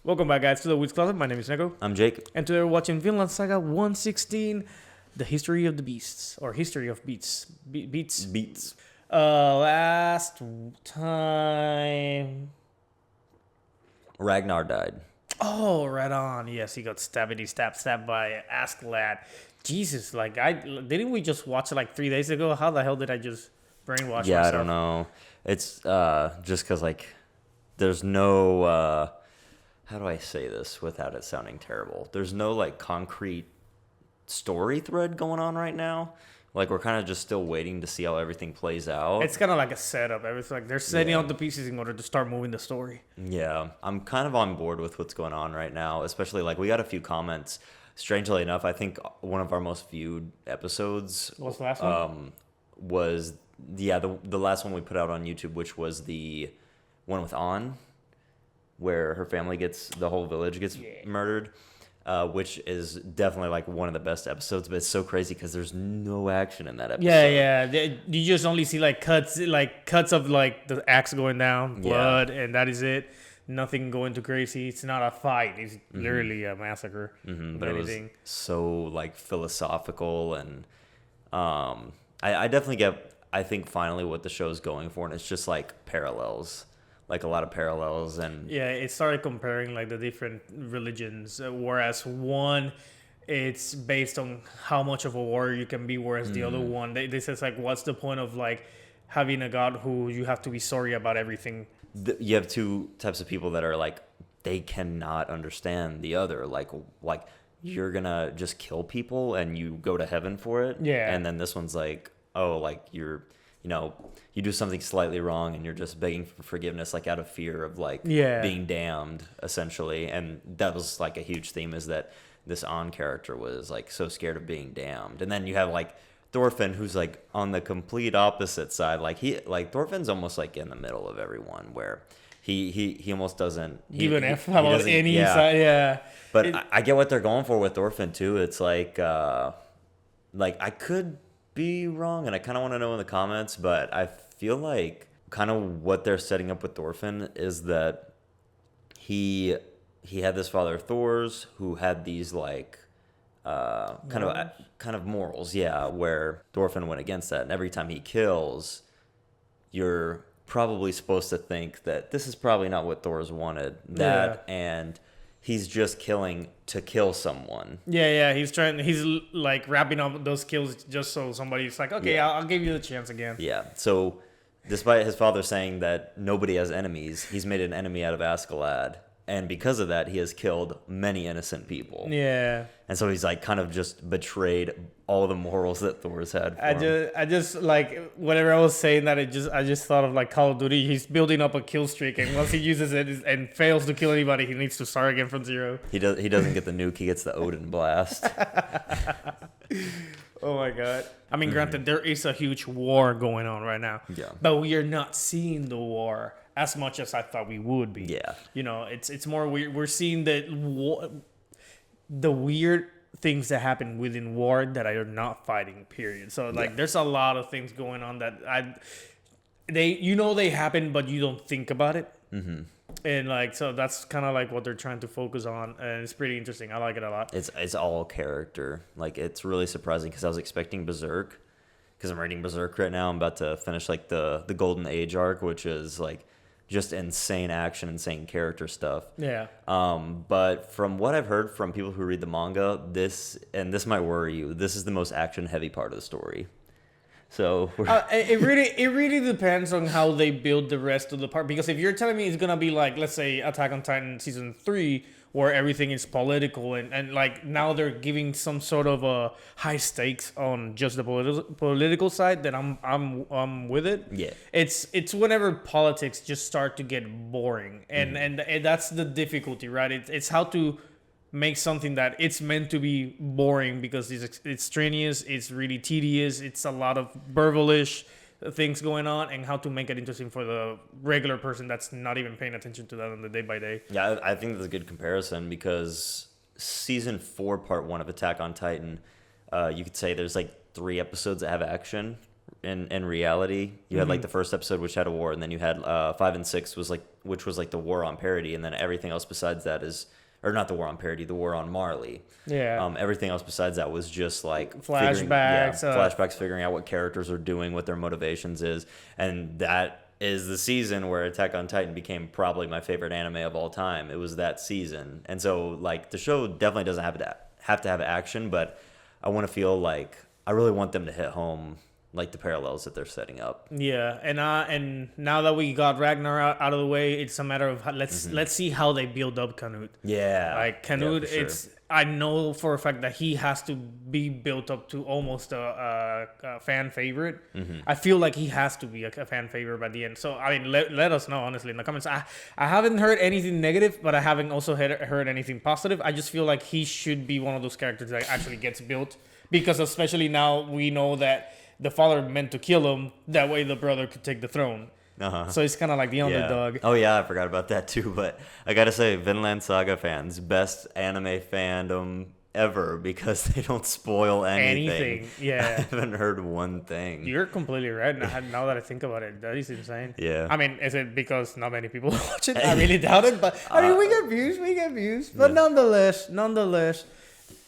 Welcome back, guys, to the Weebs Closet. My name is Nekko. I'm Jake. And today we're watching Vinland Saga 116, The History of the Beasts, or History of Beats. Beats. Last time... Ragnar died. Oh, right on. Yes, he got stabbed by Askeladd. Jesus, didn't we just watch it like 3 days ago? How the hell did I just brainwash myself? Yeah, I don't know. It's just because, there's no... how do I say this without it sounding terrible? There's no, concrete story thread going on right now. We're kind of just still waiting to see how everything plays out. It's kind of like a setup. It's like they're setting out the pieces in order to start moving the story. Yeah, I'm kind of on board with what's going on right now, especially, we got a few comments. Strangely enough, I think one of our most viewed episodes... What's the last one? Was, the last one we put out on YouTube, which was the one with An, where her family the whole village gets murdered, which is definitely one of the best episodes, but it's so crazy because there's no action in that episode. Yeah. You just only see cuts of the axe going down, blood, and that is it. Nothing going too crazy. It's not a fight. It's literally a massacre. But it was so philosophical, and I definitely get, I think, finally what the show's going for, and it's just parallels. A lot of parallels. And yeah, it started comparing the different religions, whereas one, it's based on how much of a warrior you can be, whereas the other one, they says what's the point of having a god who you have to be sorry about everything. You have two types of people that are they cannot understand the other, you're gonna just kill people and you go to heaven for it. And then this one's you're you do something slightly wrong and you're just begging for forgiveness, out of fear of being damned, essentially. And that was a huge theme, is that this An character was so scared of being damned. And then you have Thorfinn, who's on the complete opposite side. Thorfinn's almost in the middle of everyone, where he almost doesn't even if about any side. Yeah, but I get what they're going for with Thorfinn too. It's I could be wrong, and I kind of want to know in the comments, but I feel kind of what they're setting up with Thorfinn is that he had this father Thor's who had these kind of morals, where Thorfinn went against that, and every time he kills, you're probably supposed to think that this is probably not what Thor's wanted, and he's just killing to kill someone. He's wrapping up those kills just so somebody's okay, I'll give you the chance again. So despite his father saying that nobody has enemies, he's made an enemy out of Askeladd, and because of that, he has killed many innocent people. And so he's kind of just betrayed all the morals that Thor's had for him. I just whenever I was saying that, I just thought of Call of Duty. He's building up a kill streak, and once he uses it and fails to kill anybody, he needs to start again from zero. He doesn't get the nuke, he gets the Odin blast. Oh my god. I mean, granted, there is a huge war going on right now. But we are not seeing the war as much as I thought we would be. It's more weird. We're seeing the weird things that happen within war that are not fighting, period. So there's a lot of things going on that they happen, but you don't think about it. And so that's kind of what they're trying to focus on, and it's pretty interesting. I like it a lot. It's all character. It's really surprising, because I was expecting Berserk, because I'm reading Berserk right now. I'm about to finish the Golden Age arc, which is just insane action, insane character stuff. But from what I've heard from people who read the manga, this might worry you, this is the most action heavy part of the story. So it really depends on how they build the rest of the part, because if you're telling me it's gonna be let's say Attack on Titan season 3, where everything is political and now they're giving some sort of a high stakes on just the political side, then I'm with it. It's whenever politics just start to get boring, and that's the difficulty, right? It's how to make something that it's meant to be boring, because it's strenuous, it's really tedious, it's a lot of burble-ish things going on, and how to make it interesting for the regular person that's not even paying attention to that on the day by day. I think that's a good comparison, because season 4 part 1 of Attack on Titan, you could say there's 3 episodes that have action, in reality. You had like the first episode, which had a war, and then you had 5 and 6 was which was like the war on parody, and then everything else besides that is, or not the war on parody, the war on Marley. Yeah. Everything else besides that was just like flashbacks, flashbacks, figuring out what characters are doing, what their motivations is, and that is the season where Attack on Titan became probably my favorite anime of all time. It was that season, and so like the show definitely doesn't have to have action, but I want to feel like I really want them to hit home like the parallels that they're setting up. Yeah, and now that we got Ragnar out of the way, it's a matter of let's see how they build up Canute. Yeah, like Canute, yeah, sure. it's I know for a fact that he has to be built up to almost a fan favorite. I feel like he has to be a fan favorite by the end. So I mean, let us know honestly in the comments. I haven't heard anything negative, but I haven't also heard anything positive. I just feel like he should be one of those characters that actually gets built, because especially now we know that the father meant to kill him. That way the brother could take the throne. So he's kind of like the underdog. Oh, yeah, I forgot about that, too. But I got to say, Vinland Saga fans, best anime fandom ever, because they don't spoil anything. Yeah. I haven't heard one thing. You're completely right. Now that I think about it, that is insane. Yeah. I mean, is it because not many people watch it? I really doubt it. But, I mean, we get views. But nonetheless,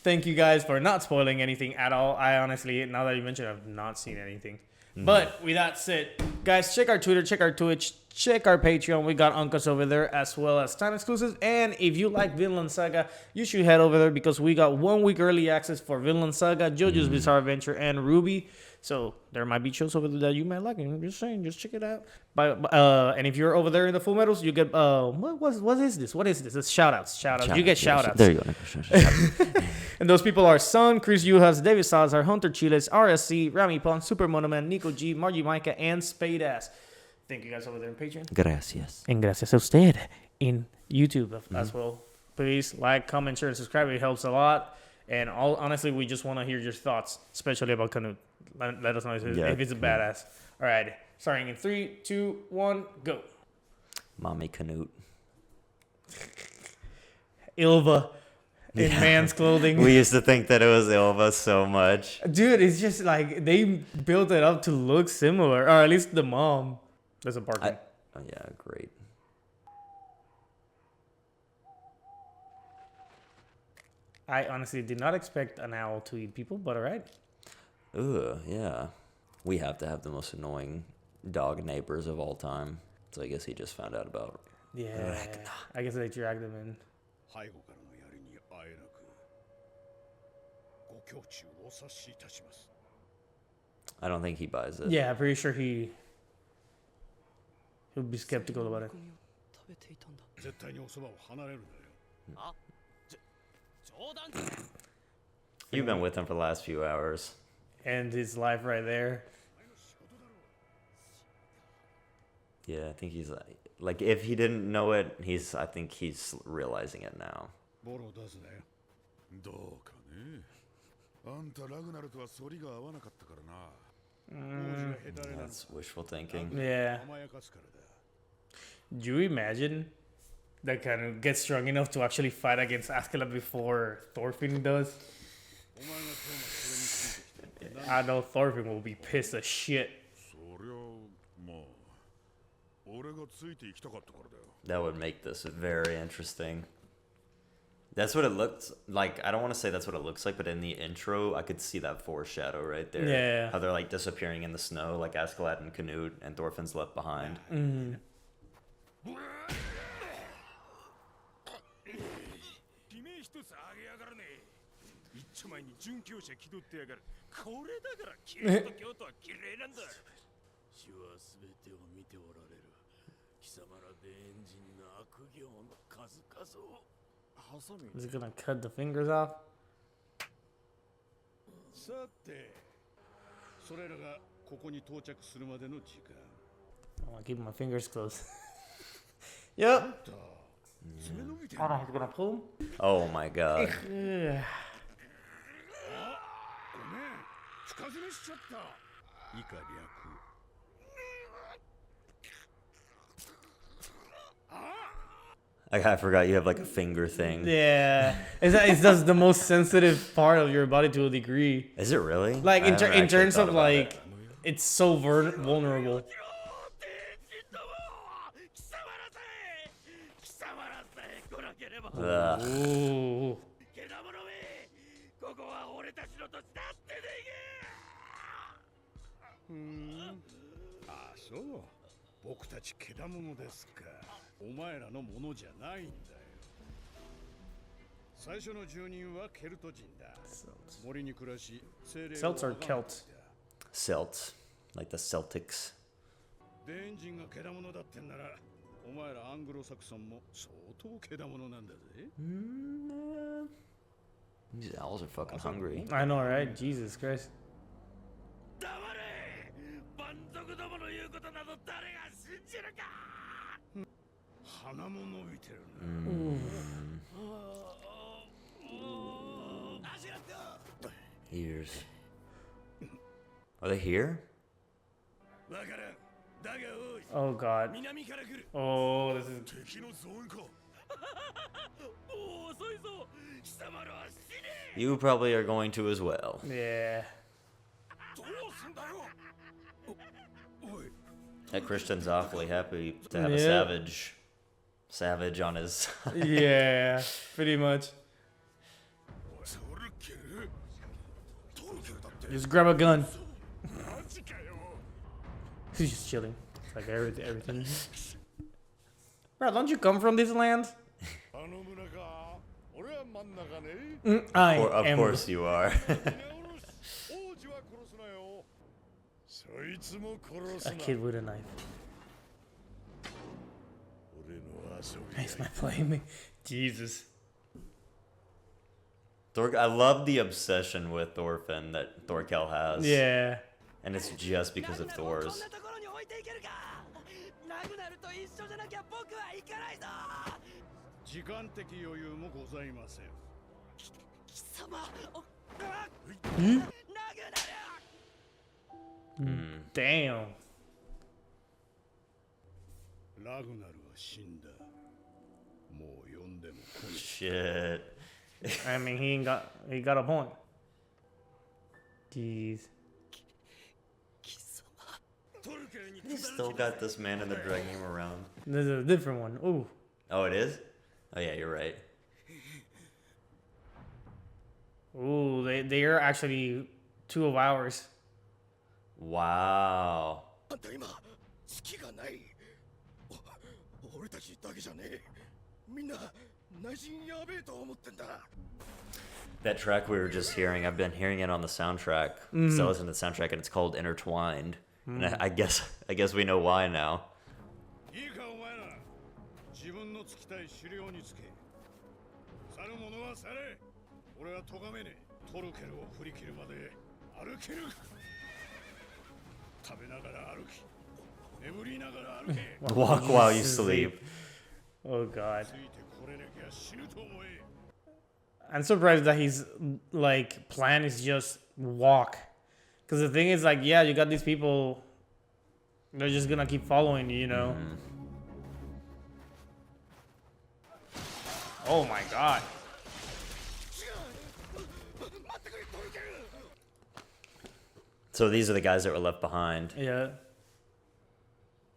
thank you guys for not spoiling anything at all. I honestly, now that you mentioned, I've not seen anything. But with that said, guys, check our Twitter, check our Twitch, check our Patreon. We got Uncas over there as well as time exclusives. And if you like Vinland Saga, you should head over there because we got 1 week early access for Vinland Saga, JoJo's Bizarre Adventure, and Ruby. So there might be shows over there that you might like. I'm just saying, just check it out. And if you're over there in the Full Metals, you get what is this? What is this? It's shoutouts. You get shoutouts. There you go. And those people are Sun, Chris Yuhas, David Salazar, Hunter Chiles, RSC, Rami Pon, Super Monoman, Nico G, Margie Micah, and Spade Ass. Thank you guys over there in Patreon. Gracias. And gracias a usted in YouTube as well. Please like, comment, share, and subscribe. It helps a lot. And honestly, we just want to hear your thoughts, especially about Canute. Let us know if it's a badass. All right. Starting in 3, 2, 1, go. Mommy Canute. Ilva in man's clothing. We used to think that it was Ilva so much. Dude, it's just like they built it up to look similar. Or at least the mom. There's a bargain. Oh, yeah, great. I honestly did not expect an owl to eat people, but all right. Ugh, yeah. We have to have the most annoying dog neighbors of all time. So I guess he just found out about it. Yeah. I guess they dragged him in. I don't think he buys it. Yeah, I'm pretty sure he'll be skeptical about it. You've been with him for the last few hours. And his life right there. Yeah, I think he's like if he didn't know it, I think he's realizing it now. That's wishful thinking. Yeah. Do you imagine that kind of gets strong enough to actually fight against Askeladd before Thorfinn does? I know Thorfinn will be pissed as shit. That would make this very interesting. That's what it looks like. I don't want to say that's what it looks like, but in the intro, I could see that foreshadow right there. Yeah. How they're like disappearing in the snow, like Askeladd and Canute, and Thorfinn's left behind. Is it gonna cut the fingers off? I'm gonna keep my fingers closed. Yep. Oh no, he's gonna pull him? Oh my god. I forgot you have like a finger thing. Yeah, it's just the most sensitive part of your body to a degree. Is it really? Like in terms of like, It's so vulnerable. Ooh. あ、そう。僕たちけだものですか。お前らのものじゃないんだよ。最初の住人はケルト人だ。森に暮らし、精霊を Celts are Celts. Celts, like the Celtics. デーン人がけだものだってんなら、お前らアングロサクソンも相当けだものなんだぜ。These owls are fucking hungry. I know, right? Jesus Christ. 黙れ！蛮族どもの言うことなど誰が信じるか！鼻も伸びてるな。Ears. Are they here? Oh god. Oh, this is. You probably are going to as well. Yeah. That Christian's awfully happy to have a savage on his. Yeah, pretty much. Just grab a gun. He's just chilling. It's like everything. Bro, don't you come from this land? Of course you are. A kid with a knife. Nice man playing me. Jesus. I love the obsession with Thorfinn that Thorkel has. Yeah. And it's just because of Thor's. Damn. Shit. I mean, he got a point. Jeez. He still got this man in the dragging him around. There's a different one. Ooh. Oh, it is? Oh yeah, you're right. Ooh, they are actually 2 of ours. Wow. That track we were just hearing, I've been hearing it on the soundtrack. So I listen to the soundtrack and it's called Intertwined. And I guess we know why now. Walk while you sleep. Oh god. I'm surprised that his like plan is just walk. Because the thing is, like, yeah, you got these people, they're just gonna keep following you, you know? Oh my god. So these are the guys that were left behind. Yeah.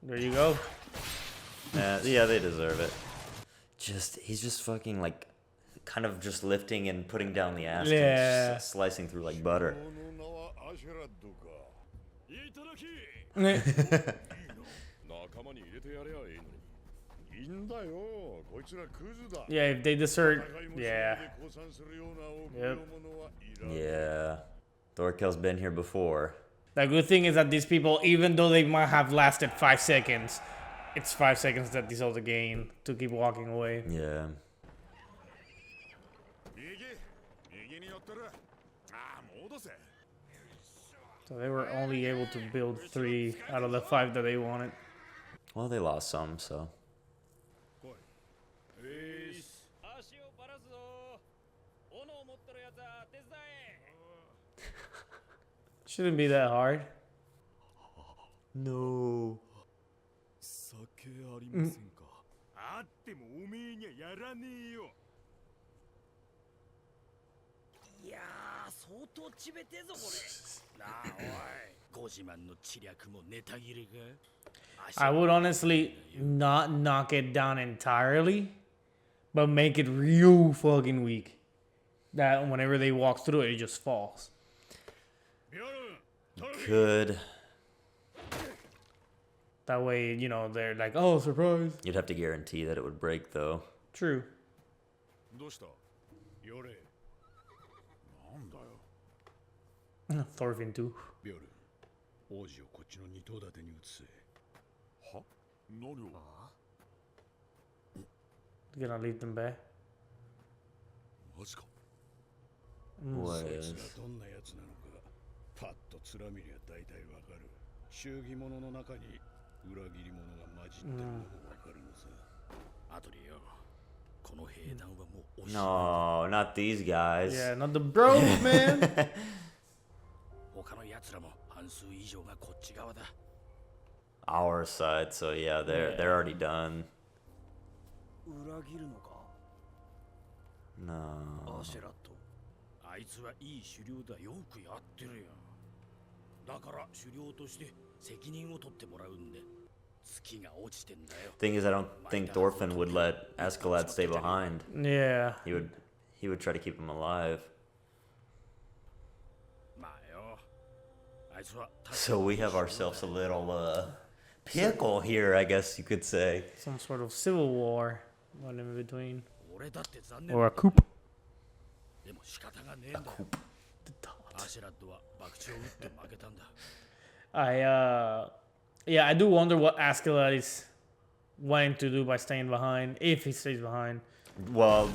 There you go. Yeah, they deserve it. He's just fucking like, kind of just lifting and putting down the ash. Yeah. And slicing through like butter. Yeah, if they desert, yeah. Yep. Yeah. Thorkel's been here before. The good thing is that these people, even though they might have lasted 5 seconds, it's 5 seconds that these other gain to keep walking away. Yeah. So they were only able to build 3 out of the 5 that they wanted. Well, they lost some, so. Shouldn't be that hard. No. I would honestly not knock it down entirely, but make it real fucking weak. That whenever they walk through it, it just falls. Could. That way, you know, they're like, oh, surprise. You'd have to guarantee that it would break, though. True. Thorfinn too. Gonna leave them back. What is? パッとつらみりゃ大体わかる。祝儀物の中に裏切り者が混じってるのもわかるのさ。あとでよ、この兵団はもうおしまいだ。No, not these guys. Yeah, not the bros, man. 他の奴らも半数以上がこっち側だ。 Our side, so yeah, they're already done. 裏切るのか？ No. アシェラット。あいつはいい狩猟だ。よくやってるよ。だから狩猟として責任を取ってもらうんで。月が落ちてんだよ。 Thing is, I don't think Thorfinn would let Askeladd stay behind. Yeah. He would try to keep him alive. まあよ。あいつは So we have ourselves a little pickle here, I guess you could say. Some sort of civil war. One in between. 俺だって残念。 Or a coup. でも仕方がねえんだよ。アシェラッドは爆打を打って負けたんだ。Yeah, I do wonder what Askeladd is wanting to do by staying behind, if he stays behind. Well,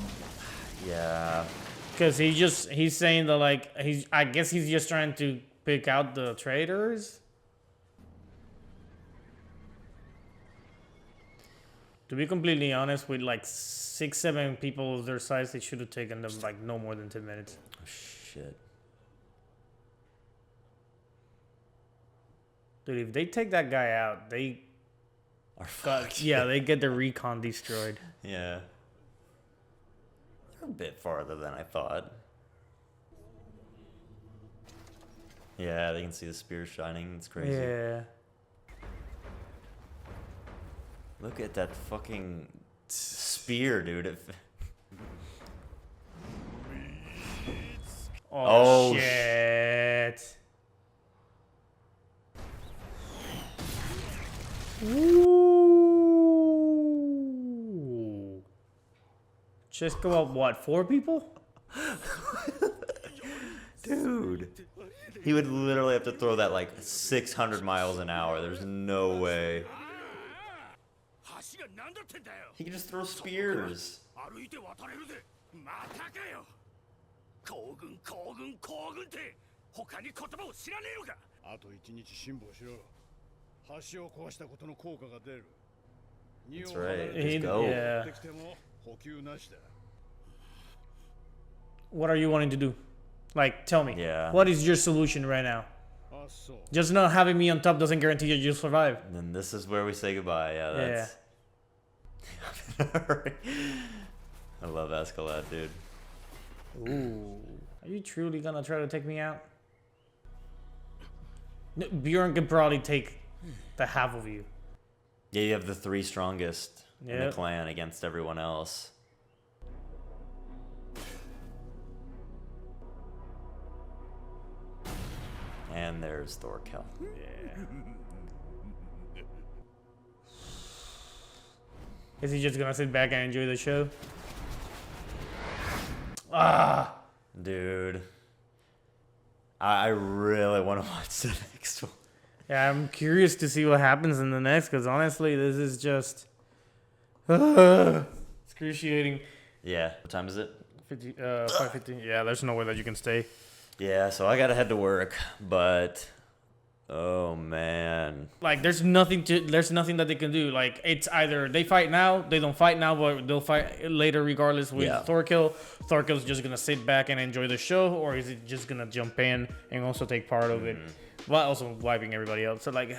yeah. Because he's saying that, like, I guess he's just trying to pick out the traitors. To be completely honest, with like 6-7 people of their size, it should have taken them like no more than 10 minutes. Oh, shit. Dude, if they take that guy out, they Are fucked. yeah, they get their recon destroyed. Yeah. They're a bit farther than I thought. Yeah, they can see the spear shining. It's crazy. Yeah. Look at that fucking spear, dude. Oh, shit. Ooh. Just go up, what, 4 people? Dude. He would literally have to throw that like 600 miles an hour. There's no way. He can just throw spears. あと1日辛抱しろ。橋を壊したことの効果が出る。 That's right. Just go. Yeah. できても補給なしだ。 What are you wanting to do? Like, tell me. Yeah. What is your solution right now? あ、そう。 Just not having me on top doesn't guarantee that you'll survive. And then this is where we say goodbye. Yeah, that's... I love Askeladd, dude. Ooh. Are you truly gonna try to take me out? No, Bjorn could probably take the half of you. Yeah, you have the 3 strongest in the Yep. clan against everyone else. And there's Thorkel. Yeah. Is he just gonna sit back and enjoy the show? Ah! Dude. I really want to watch the next one. Yeah, I'm curious to see what happens in the next, because honestly, this is just... excruciating. Yeah. What time is it? 5:50. Yeah, there's no way that you can stay. Yeah, so I gotta head to work, but... Oh, man. Like, there's nothing that they can do. Like, it's either they fight now, they don't fight now, but they'll fight later regardless with Thorkel. Thorkel's just gonna sit back and enjoy the show, or is it just gonna jump in and also take part of it, while also wiping everybody else? So, like,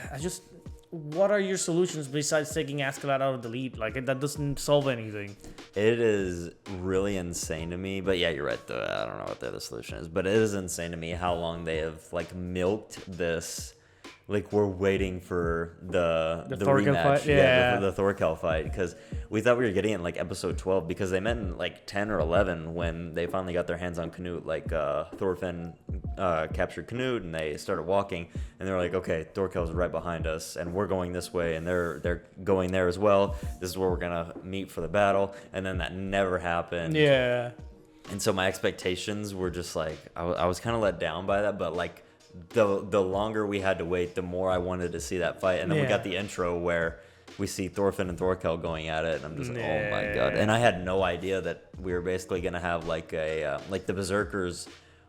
what are your solutions besides taking Askeladd out of the lead? Like, that doesn't solve anything. It is really insane to me, but yeah, you're right, though. I don't know what the other solution is, but it is insane to me how long they have, like, milked this like we're waiting for the Thorkel rematch, fight? Yeah. the Thorkel fight, because we thought we were getting it in like episode 12, because they meant in like 10 or 11 when they finally got their hands on Canute. Like Thorfinn captured Canute and they started walking, and they were like, okay, Thorkel's right behind us and we're going this way and they're going there as well. This is where we're gonna meet for the battle, and then that never happened. Yeah. And so my expectations were just like, I was kind of let down by that, but like the longer we had to wait, the more I wanted to see that fight. And then we got the intro where we see Thorfinn and Thorkel going at it, and I'm just like, oh my god. And I had no idea that we were basically gonna have like a like the Berserkers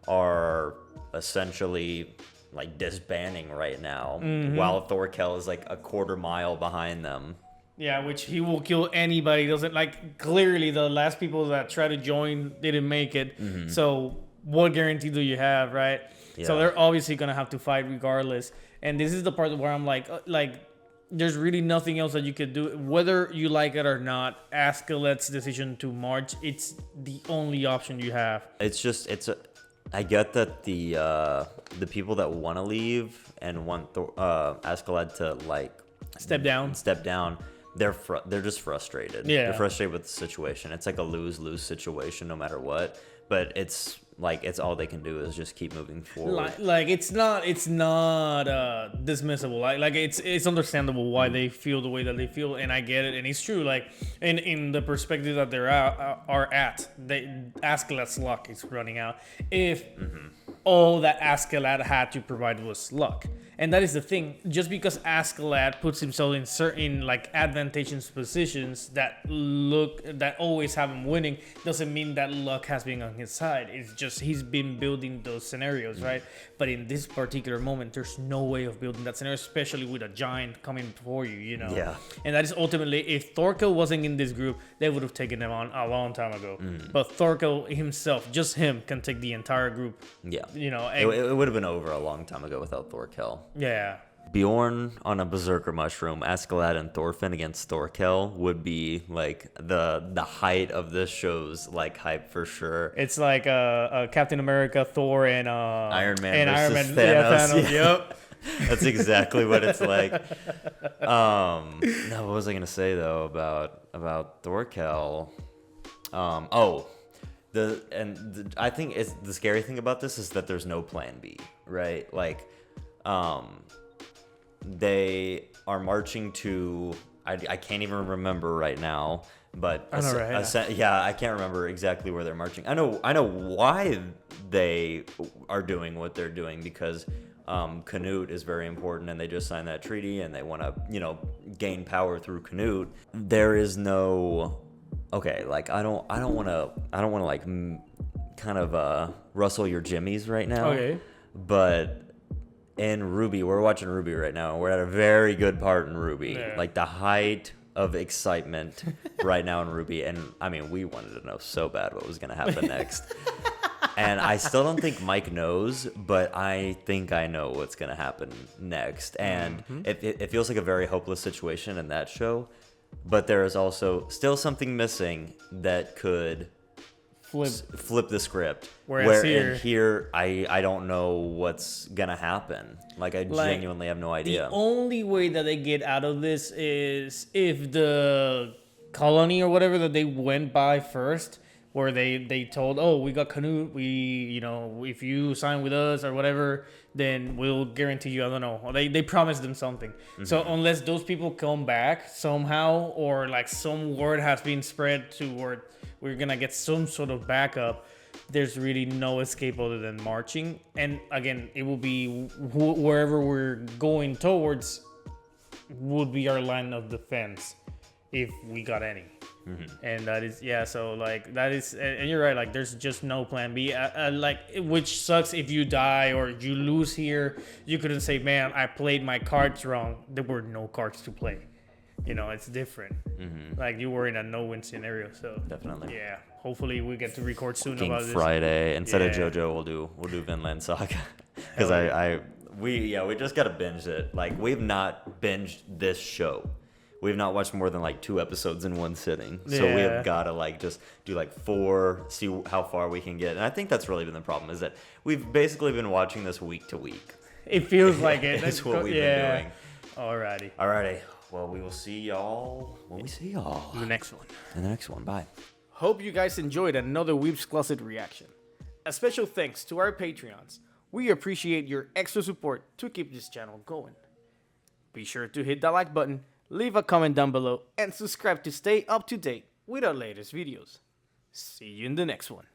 are essentially like disbanding right now, while Thorkel is like a quarter mile behind them. Yeah, which he will kill anybody. Doesn't like, clearly the last people that tried to join didn't make it. So what guarantee do you have, right? Yeah. So they're obviously gonna have to fight regardless. And this is the part where I'm like there's really nothing else that you could do, whether you like it or not. Askeladd's decision to march, it's the only option you have. I get that the people that want to leave and want Askeladd to like step down. They're just frustrated. Yeah. They're frustrated with the situation. It's like a lose-lose situation no matter what. But it's like it's all they can do is just keep moving forward. Like it's not dismissible. Like it's understandable why they feel the way that they feel, and I get it, and it's true. Like in the perspective that they're at, Askeladd's luck is running out. If all that Askeladd had to provide was luck. And that is the thing. Just because Askeladd puts himself in certain like advantageous positions that always have him winning, doesn't mean that luck has been on his side. It's just he's been building those scenarios, right? But in this particular moment, there's no way of building that scenario, especially with a giant coming before you, you know? Yeah. And that is ultimately, if Thorkel wasn't in this group, they would have taken him on a long time ago. But Thorkel himself, just him, can take the entire group. Yeah. You know, it would have been over a long time ago without Thorkel. Yeah. Bjorn on a berserker mushroom, Askeladd and Thorfinn against Thorkel would be like the height of this show's like hype for sure. It's like Captain America, Thor, and Iron Man versus Thanos. Yeah. Yep. That's exactly what it's like. No, what was I gonna say though about Thorkel? I think the scary thing about this is that there's no plan B, right? Like, they are marching to, I can't even remember right now, but I can't remember exactly where they're marching. I know why they are doing what they're doing, because Canute is very important, and they just signed that treaty, and they want to, gain power through Canute. There is no, okay, like I don't want to like kind of rustle your jimmies right now. Okay. But in RWBY, we're watching RWBY right now, and we're at a very good part in RWBY. Yeah. Like the height of excitement right now in RWBY. And I mean, we wanted to know so bad what was going to happen next. And I still don't think Mike knows, but I think I know what's going to happen next. And it feels like a very hopeless situation in that show. But there is also still something missing that could flip the script. Whereas here, I don't know what's gonna happen. Like I genuinely have no idea. The only way that they get out of this is if the colony or whatever that they went by first, where they told, oh, we got Canute, if you sign with us or whatever, then we'll guarantee you, I don't know. They promised them something. So unless those people come back somehow, or like some word has been spread to where we're going to get some sort of backup, there's really no escape other than marching. And again, it will be wherever we're going towards would be our line of defense if we got any. And that is, so like that is, and you're right, like there's just no plan B, which sucks. If you die or you lose here, you couldn't say, man, I played my cards wrong. There were no cards to play. It's different. Like you were in a no-win scenario. So definitely, yeah. Hopefully we get to record soon about this. Friday instead of JoJo, we'll do Vinland Saga, because we just gotta binge it. Like we've not binged this show. We've not watched more than like 2 episodes in one sitting. So we have got to like just do like 4, see how far we can get. And I think that's really been the problem, is that we've basically been watching this week to week. It feels like it. That's what we've been doing. Alrighty. Well, we will see y'all when we see y'all. In the next one. Bye. Hope you guys enjoyed another Weebs Closet reaction. A special thanks to our Patreons. We appreciate your extra support to keep this channel going. Be sure to hit that like button, leave a comment down below, and subscribe to stay up to date with our latest videos. See you in the next one.